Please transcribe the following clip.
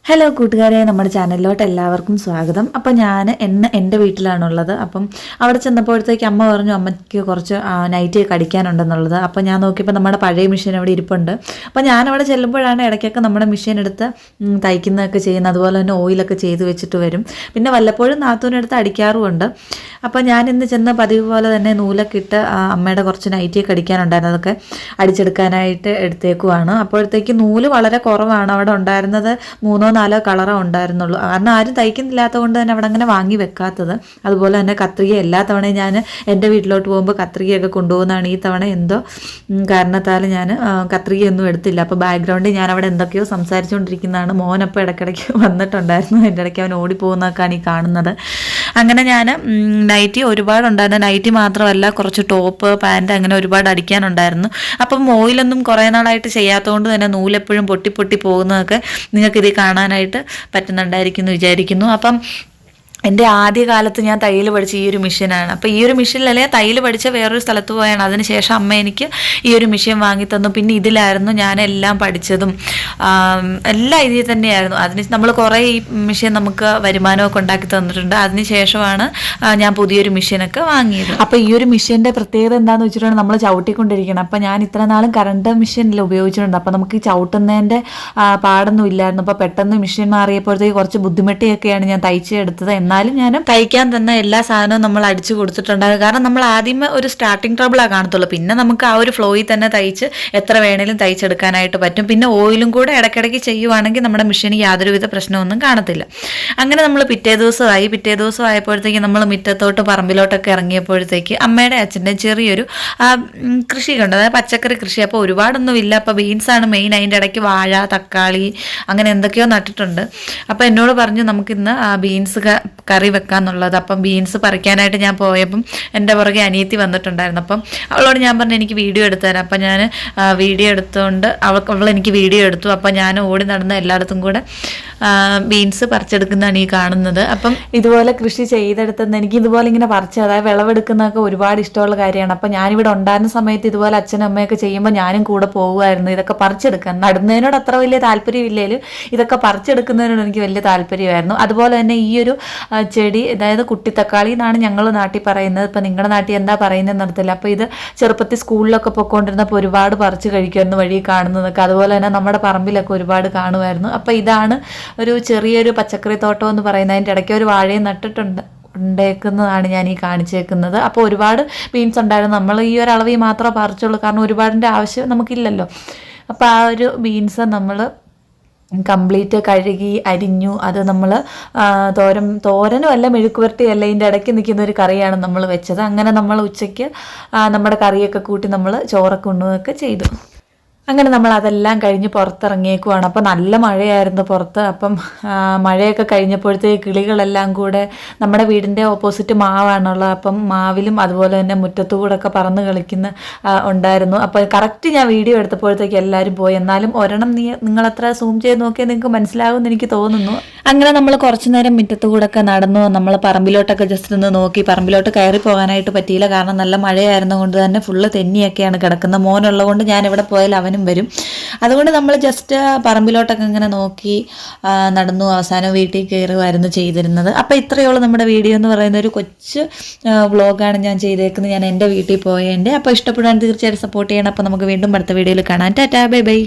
Hello കൂട്ടുകാരെ, നമ്മുടെ ചാനലിലോട്ട് എല്ലാവർക്കും സ്വാഗതം. അപ്പം ഞാൻ എൻ്റെ വീട്ടിലാണുള്ളത്. അപ്പം അവിടെ ചെന്നപ്പോഴത്തേക്ക് അമ്മ പറഞ്ഞു അമ്മയ്ക്ക് കുറച്ച് നൈറ്റ് കടിക്കാനുണ്ടെന്നുള്ളത്. അപ്പം ഞാൻ നോക്കിയപ്പോൾ നമ്മുടെ പഴയ മെഷീൻ അവിടെ ഇരിപ്പുണ്ട്. അപ്പം ഞാനവിടെ ചെല്ലുമ്പോഴാണ് ഇടയ്ക്കൊക്കെ നമ്മുടെ മെഷീൻ എടുത്ത് തയ്ക്കുന്നതൊക്കെ ചെയ്യുന്നത്. അതുപോലെ തന്നെ ഓയിലൊക്കെ ചെയ്ത് വെച്ചിട്ട് വരും. പിന്നെ വല്ലപ്പോഴും നാത്തൂനെടുത്ത് അടിക്കാറുമുണ്ട്. അപ്പം ഞാൻ ഇന്ന് ചെന്ന പതിവ് പോലെ തന്നെ നൂലൊക്കെ ഇട്ട് അമ്മയുടെ കുറച്ച് നൈറ്റിയൊക്കെ അടിക്കാനുണ്ടായിരുന്നു. അതൊക്കെ അടിച്ചെടുക്കാനായിട്ട് എടുത്തേക്കുവാണ്. അപ്പോഴത്തേക്ക് നൂല് വളരെ കുറവാണ്. അവിടെ ഉണ്ടായിരുന്നത് 3-4 കളറേ ഉണ്ടായിരുന്നുള്ളൂ. കാരണം ആരും തയ്ക്കുന്നില്ലാത്തത് കൊണ്ട് തന്നെ അവിടെ അങ്ങനെ വാങ്ങി വെക്കാത്തത്. അതുപോലെ തന്നെ കത്രിക എല്ലാ തവണയും ഞാൻ എൻ്റെ വീട്ടിലോട്ട് പോകുമ്പോൾ കത്രികയൊക്കെ കൊണ്ടുപോകുന്നതാണ്. ഈ തവണ എന്തോ കാരണത്താൽ ഞാൻ കത്രികയൊന്നും എടുത്തില്ല. അപ്പോൾ ബാക്ക്ഗ്രൗണ്ടിൽ ഞാൻ അവിടെ എന്തൊക്കെയോ സംസാരിച്ചുകൊണ്ടിരിക്കുന്നതാണ്. മോനപ്പോൾ ഇടയ്ക്കിടയ്ക്ക് വന്നിട്ടുണ്ടായിരുന്നു. എൻ്റെ ഇടയ്ക്ക് അവൻ ഓടിപ്പോകുന്നതൊക്കെയാണ് ഈ കാണുന്നത്. അങ്ങനെ ഞാൻ നൈറ്റി ഒരുപാടുണ്ടായിരുന്നു. നൈറ്റി മാത്രമല്ല, കുറച്ച് ടോപ്പ്, പാൻറ്റ് അങ്ങനെ ഒരുപാട് അടിക്കാനുണ്ടായിരുന്നു. അപ്പം ഓയിലൊന്നും കുറേ നാളായിട്ട് ചെയ്യാത്തതുകൊണ്ട് തന്നെ നൂലെപ്പോഴും പൊട്ടി പൊട്ടി പോകുന്നതൊക്കെ നിങ്ങൾക്കിത് കാണാനായിട്ട് പറ്റുന്നുണ്ടായിരിക്കും എന്ന് വിചാരിക്കുന്നു. അപ്പം എൻ്റെ ആദ്യകാലത്ത് ഞാൻ തയ്യൽ പഠിച്ച ഈ ഒരു മെഷീനാണ്. അപ്പോൾ ഈ ഒരു മെഷീനിലല്ലേ തയ്യൽ പഠിച്ച വേറൊരു സ്ഥലത്ത് പോയാണ്. അതിനുശേഷം അമ്മ എനിക്ക് ഈ ഒരു മെഷീൻ വാങ്ങിത്തന്നു. പിന്നെ ഇതിലായിരുന്നു ഞാൻ എല്ലാം പഠിച്ചതും. എല്ലാം ഇതിൽ തന്നെയായിരുന്നു. അതിന് നമ്മൾ കുറേ ഈ മെഷീൻ നമുക്ക് വരുമാനമൊക്കെ ഉണ്ടാക്കി തന്നിട്ടുണ്ട്. അതിനുശേഷമാണ് ഞാൻ പുതിയൊരു മെഷീനൊക്കെ വാങ്ങിയത്. അപ്പോൾ ഈ ഒരു മെഷീൻ്റെ പ്രത്യേകത എന്താണെന്ന് വെച്ചിട്ടുണ്ടെങ്കിൽ നമ്മൾ ചവിട്ടിക്കൊണ്ടിരിക്കണം. അപ്പോൾ ഞാൻ ഇത്ര നാളും കറണ്ട് മെഷീനിൽ ഉപയോഗിച്ചിട്ടുണ്ട്. അപ്പോൾ നമുക്ക് ഈ ചവിട്ടുന്നതിൻ്റെ പാടൊന്നും ഇല്ലായിരുന്നു. അപ്പോൾ പെട്ടെന്ന് മെഷീൻ മാറിയപ്പോഴത്തേക്ക് കുറച്ച് ബുദ്ധിമുട്ടിയൊക്കെയാണ് ഞാൻ തയ്ച്ചെടുത്തത്. എന്നാലും ഞാൻ തയ്ക്കാൻ തന്നെ എല്ലാ സാധനവും നമ്മൾ അടിച്ചു കൊടുത്തിട്ടുണ്ടാകും. കാരണം നമ്മൾ ആദ്യമേ ഒരു സ്റ്റാർട്ടിങ് ട്രബിളാണ് കാണത്തുള്ളൂ. പിന്നെ നമുക്ക് ആ ഒരു ഫ്ലോയിൽ തന്നെ തയ്ച്ച് എത്ര വേണേലും തയ്ച്ചെടുക്കാനായിട്ട് പറ്റും. പിന്നെ ഓയിലും കൂടെ ഇടയ്ക്കിടയ്ക്ക് ചെയ്യുവാണെങ്കിൽ നമ്മുടെ മെഷീന് യാതൊരുവിധ പ്രശ്നമൊന്നും കാണത്തില്ല. അങ്ങനെ നമ്മൾ പിറ്റേ ദിവസം ആയപ്പോഴത്തേക്ക് നമ്മൾ മുറ്റത്തോട്ട് പറമ്പിലോട്ടൊക്കെ ഇറങ്ങിയപ്പോഴത്തേക്ക് അമ്മയുടെ അച്ഛൻ്റെ ചെറിയൊരു കൃഷി കണ്ടു. അതായത് പച്ചക്കറി കൃഷി. അപ്പോൾ ഒരുപാടൊന്നും ഇല്ല. അപ്പോൾ ബീൻസാണ് മെയിൻ. അതിൻ്റെ ഇടയ്ക്ക് വാഴ, തക്കാളി അങ്ങനെ എന്തൊക്കെയോ നട്ടിട്ടുണ്ട്. അപ്പോൾ എന്നോട് പറഞ്ഞു നമുക്കിന്ന് ബീൻസ് കറി വെക്കാന്നുള്ളത്. അപ്പം ബീൻസ് പറിക്കാനായിട്ട് ഞാൻ പോയപ്പം എൻ്റെ പുറകെ അനിയത്തി വന്നിട്ടുണ്ടായിരുന്നു. അപ്പം അവളോട് ഞാൻ പറഞ്ഞു എനിക്ക് വീഡിയോ എടുത്തു തരാം. അപ്പം ഞാൻ വീഡിയോ എടുത്തുകൊണ്ട് അവൾ എനിക്ക് വീഡിയോ എടുത്തു. അപ്പം ഞാൻ ഓടി നടന്ന് എല്ലായിടത്തും കൂടെ ബീൻസ് പറിച്ചെടുക്കുന്നതാണ് ഈ കാണുന്നത്. അപ്പം ഇതുപോലെ കൃഷി ചെയ്തെടുത്തുന്ന എനിക്ക് ഇതുപോലെ ഇങ്ങനെ പറിച്ച്, അതായത് വിളവെടുക്കുന്നതൊക്കെ ഒരുപാട് ഇഷ്ടമുള്ള കാര്യമാണ്. അപ്പം ഞാനിവിടെ ഉണ്ടായിരുന്ന സമയത്ത് ഇതുപോലെ അച്ഛനും അമ്മയൊക്കെ ചെയ്യുമ്പോൾ ഞാനും കൂടെ പോകുമായിരുന്നു ഇതൊക്കെ പറിച്ചെടുക്കാൻ. നടുന്നതിനോട് അത്ര വലിയ താല്പര്യമില്ലേലും ഇതൊക്കെ പറിച്ചെടുക്കുന്നതിനോട് എനിക്ക് വലിയ താല്പര്യമായിരുന്നു. അതുപോലെ തന്നെ ഈ ഒരു ചെടി, അതായത് കുട്ടി തക്കാളി എന്നാണ് ഞങ്ങൾ നാട്ടിൽ പറയുന്നത്. ഇപ്പം നിങ്ങളുടെ നാട്ടിൽ എന്താ പറയുന്നതെന്ന് അറിയത്തില്ല. അപ്പോൾ ഇത് ചെറുപ്പത്തിൽ സ്കൂളിലൊക്കെ പോയിക്കൊണ്ടിരുന്നപ്പോൾ ഒരുപാട് പറിച്ച് കഴിക്കുമായിരുന്നു വഴി കാണുന്നതൊക്കെ. അതുപോലെ തന്നെ നമ്മുടെ പറമ്പിലൊക്കെ ഒരുപാട് കാണുമായിരുന്നു. അപ്പോൾ ഇതാണ് ഒരു ചെറിയൊരു പച്ചക്കറി തോട്ടം എന്ന് പറയുന്നത്. അതിൻ്റെ ഇടയ്ക്ക് ഒരു വാഴയും ഉണ്ടാക്കുന്നതാണ് ഞാൻ ഈ കാണിച്ചേക്കുന്നത്. അപ്പോൾ ഒരുപാട് ബീൻസ് ഉണ്ടായിരുന്നു. നമ്മൾ ഈ ഒരു അളവിൽ മാത്രമേ പറിച്ചുള്ളൂ. കാരണം ഒരുപാടിൻ്റെ ആവശ്യം നമുക്കില്ലല്ലോ. അപ്പോൾ ആ ഒരു ബീൻസ് നമ്മൾ കംപ്ലീറ്റ് കഴുകി അരിഞ്ഞു. അത് നമ്മൾ തോരനും അല്ല, മെഴുക്കുവരട്ടിയല്ല, ഇതിൻ്റെ ഇടയ്ക്ക് നിൽക്കുന്ന ഒരു കറിയാണ് നമ്മൾ വെച്ചത്. അങ്ങനെ നമ്മൾ ഉച്ചയ്ക്ക് നമ്മുടെ കറിയൊക്കെ കൂട്ടി നമ്മൾ ചോറൊക്കെ ഉണ്ണുകയൊക്കെ ചെയ്തു. അങ്ങനെ നമ്മൾ അതെല്ലാം കഴിഞ്ഞ് പുറത്തിറങ്ങിയേക്കുവാണ്. അപ്പോൾ നല്ല മഴയായിരുന്നു പുറത്ത്. അപ്പം മഴയൊക്കെ കഴിഞ്ഞപ്പോഴത്തേക്ക് കിളികളെല്ലാം കൂടെ, നമ്മുടെ വീടിൻ്റെ ഓപ്പോസിറ്റ് മാവാണുള്ളത്. അപ്പം മാവിലും അതുപോലെ തന്നെ മുറ്റത്തുകൂടെയൊക്കെ പറന്ന് കളിക്കുന്ന ഉണ്ടായിരുന്നു. അപ്പോൾ കറക്റ്റ് ഞാൻ വീഡിയോ എടുത്തപ്പോഴത്തേക്ക് എല്ലാവരും പോയി. എന്നാലും ഒരെണ്ണം നിങ്ങളത്ര സൂം ചെയ്ത് നോക്കിയാൽ നിങ്ങൾക്ക് മനസ്സിലാകുമെന്ന് എനിക്ക് തോന്നുന്നു. അങ്ങനെ നമ്മൾ കുറച്ച് നേരം മുറ്റത്തുകൂടെയൊക്കെ നടന്നു. നമ്മൾ പറമ്പിലോട്ടൊക്കെ ജസ്റ്റ് ഒന്ന് നോക്കി. പറമ്പിലോട്ട് കയറി പോകാനായിട്ട് പറ്റിയില്ല. കാരണം നല്ല മഴയായിരുന്നു കൊണ്ട് തന്നെ ഫുള്ള് തെന്നിയൊക്കെയാണ് കിടക്കുന്നത്. മോനുള്ളത് കൊണ്ട് ഞാൻ എവിടെ പോയാലും അവനും വരും. അതുകൊണ്ട് നമ്മൾ ജസ്റ്റ് പറമ്പിലോട്ടൊക്കെ ഇങ്ങനെ നോക്കി നടന്നു. അവസാനം വീട്ടിൽ കയറുമായിരുന്നു ചെയ്തിരുന്നത്. അപ്പോൾ ഇത്രയേ ഉള്ളൂ നമ്മുടെ വീഡിയോ എന്ന് പറയുന്ന ഒരു കൊച്ചു വ്ളോഗാണ് ഞാൻ ചെയ്തേക്കുന്നത്. ഞാൻ എൻ്റെ വീട്ടിൽ പോയതിൻ്റെ. അപ്പോൾ ഇഷ്ടപ്പെടാൻ തീർച്ചയായിട്ടും സപ്പോർട്ട് ചെയ്യണം. അപ്പോൾ നമുക്ക് വീണ്ടും അടുത്ത വീഡിയോയിൽ കാണാം. Tata, bye bye.